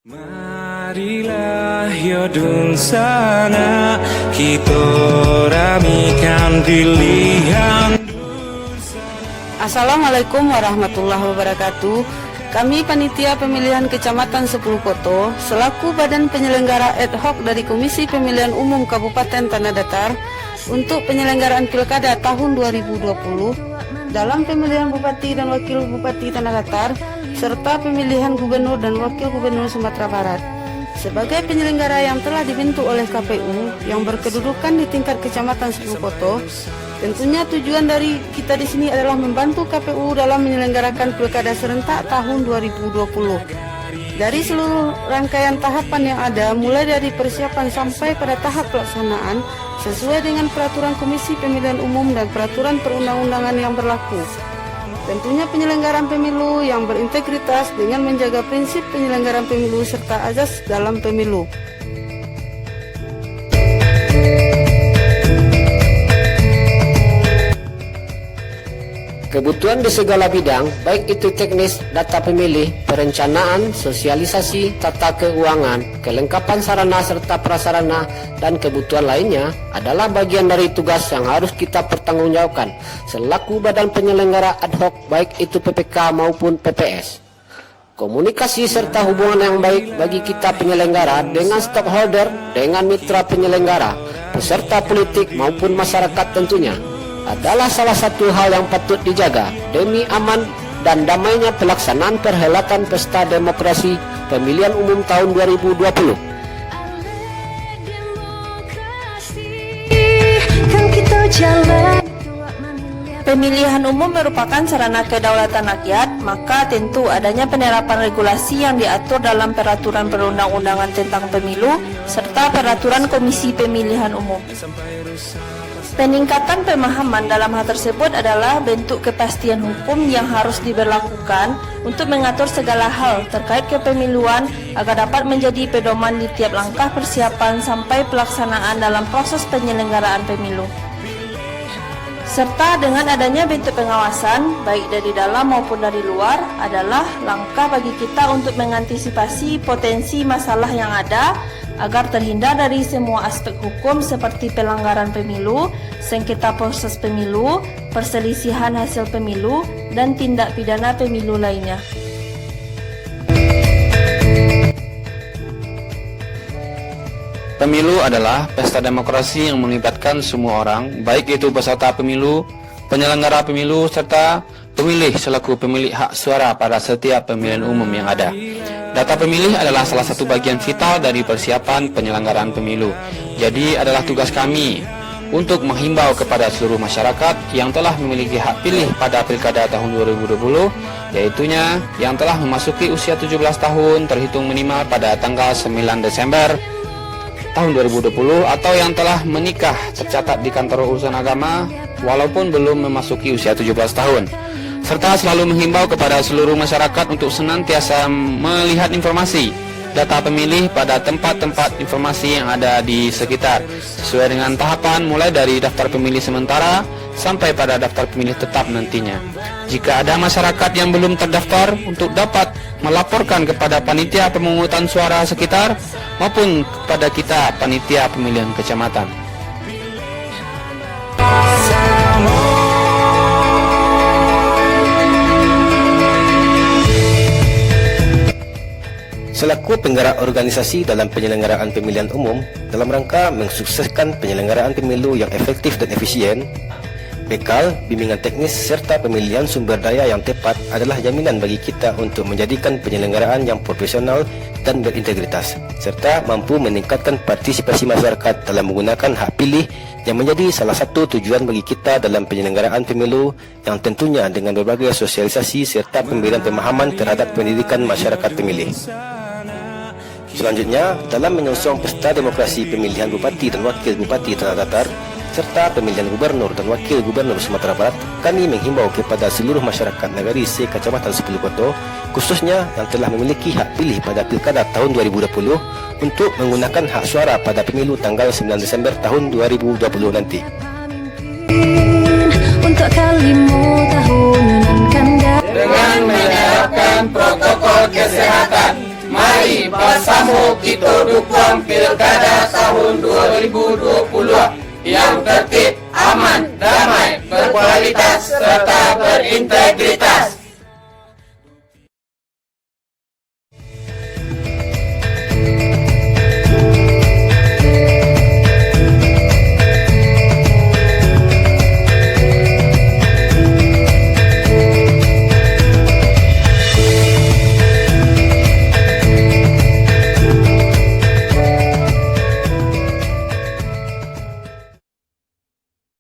Marilah yodun sana kita ramikan pilihan. Assalamualaikum warahmatullahi wabarakatuh. Kami Panitia Pemilihan Kecamatan 10 Koto selaku Badan Penyelenggara Ad Hoc dari Komisi Pemilihan Umum Kabupaten Tanah Datar untuk penyelenggaraan Pilkada tahun 2020 dalam pemilihan Bupati dan Wakil Bupati Tanah Datar serta pemilihan Gubernur dan Wakil Gubernur Sumatera Barat. Sebagai penyelenggara yang telah dibentuk oleh KPU yang berkedudukan di tingkat Kecamatan 10 Koto, tentunya tujuan dari kita di sini adalah membantu KPU dalam menyelenggarakan Pilkada serentak tahun 2020. Dari seluruh rangkaian tahapan yang ada, mulai dari persiapan sampai pada tahap pelaksanaan, sesuai dengan peraturan Komisi Pemilihan Umum dan peraturan perundang-undangan yang berlaku. Tentunya penyelenggaraan pemilu yang berintegritas dengan menjaga prinsip penyelenggaraan pemilu serta azas dalam pemilu. Kebutuhan di segala bidang, baik itu teknis, data pemilih, perencanaan, sosialisasi, tata keuangan, kelengkapan sarana serta prasarana, dan kebutuhan lainnya adalah bagian dari tugas yang harus kita pertanggungjawabkan selaku badan penyelenggara ad hoc, baik itu PPK maupun PPS. Komunikasi serta hubungan yang baik bagi kita penyelenggara dengan stakeholder, dengan mitra penyelenggara, peserta politik maupun masyarakat tentunya adalah salah satu hal yang patut dijaga demi aman dan damainya pelaksanaan perhelatan Pesta Demokrasi Pemilihan Umum tahun 2020. Pemilihan umum merupakan sarana kedaulatan rakyat, maka tentu adanya penerapan regulasi yang diatur dalam peraturan perundang-undangan tentang pemilu serta peraturan Komisi Pemilihan Umum. Peningkatan pemahaman dalam hal tersebut adalah bentuk kepastian hukum yang harus diberlakukan untuk mengatur segala hal terkait kepemiluan agar dapat menjadi pedoman di tiap langkah persiapan sampai pelaksanaan dalam proses penyelenggaraan pemilu. Serta dengan adanya bentuk pengawasan, baik dari dalam maupun dari luar, adalah langkah bagi kita untuk mengantisipasi potensi masalah yang ada agar terhindar dari semua aspek hukum seperti pelanggaran pemilu, sengketa proses pemilu, perselisihan hasil pemilu, dan tindak pidana pemilu lainnya. Pemilu adalah pesta demokrasi yang melibatkan semua orang, baik itu peserta pemilu, penyelenggara pemilu, serta pemilih selaku pemilik hak suara pada setiap pemilihan umum yang ada. Data pemilih adalah salah satu bagian vital dari persiapan penyelenggaraan pemilu. Jadi adalah tugas kami untuk menghimbau kepada seluruh masyarakat yang telah memiliki hak pilih pada Pilkada tahun 2020, yaitunya yang telah memasuki usia 17 tahun terhitung minimal pada tanggal 9 Desember tahun 2020 atau yang telah menikah tercatat di kantor urusan agama walaupun belum memasuki usia 17 tahun. Serta selalu menghimbau kepada seluruh masyarakat untuk senantiasa melihat informasi data pemilih pada tempat-tempat informasi yang ada di sekitar sesuai dengan tahapan mulai dari daftar pemilih sementara sampai pada daftar pemilih tetap nantinya. Jika ada masyarakat yang belum terdaftar untuk dapat melaporkan kepada panitia pemungutan suara sekitar maupun kepada kita panitia pemilihan kecamatan. Selaku penggerak organisasi dalam penyelenggaraan pemilihan umum dalam rangka mensukseskan penyelenggaraan pemilu yang efektif dan efisien, bekal, bimbingan teknis serta pemilihan sumber daya yang tepat adalah jaminan bagi kita untuk menjadikan penyelenggaraan yang profesional dan berintegritas serta mampu meningkatkan partisipasi masyarakat dalam menggunakan hak pilih yang menjadi salah satu tujuan bagi kita dalam penyelenggaraan pemilu yang tentunya dengan berbagai sosialisasi serta pemberian pemahaman terhadap pendidikan masyarakat pemilih. Selanjutnya, dalam menyongsong Pesta Demokrasi Pemilihan Bupati dan Wakil Bupati Tanah Datar serta pemilihan Gubernur dan Wakil Gubernur Sumatera Barat, kami menghimbau kepada seluruh masyarakat negari se-Kecamatan 10 Koto, khususnya yang telah memiliki hak pilih pada Pilkada tahun 2020 untuk menggunakan hak suara pada pemilu tanggal 9 Desember tahun 2020 nanti. Untuk kalimu tahunan kanda dengan menerapkan protokol kesehatan. Mari Mau kita dukung Pilkada tahun 2020 yang tertib, aman, damai, berkualitas serta berintegritas.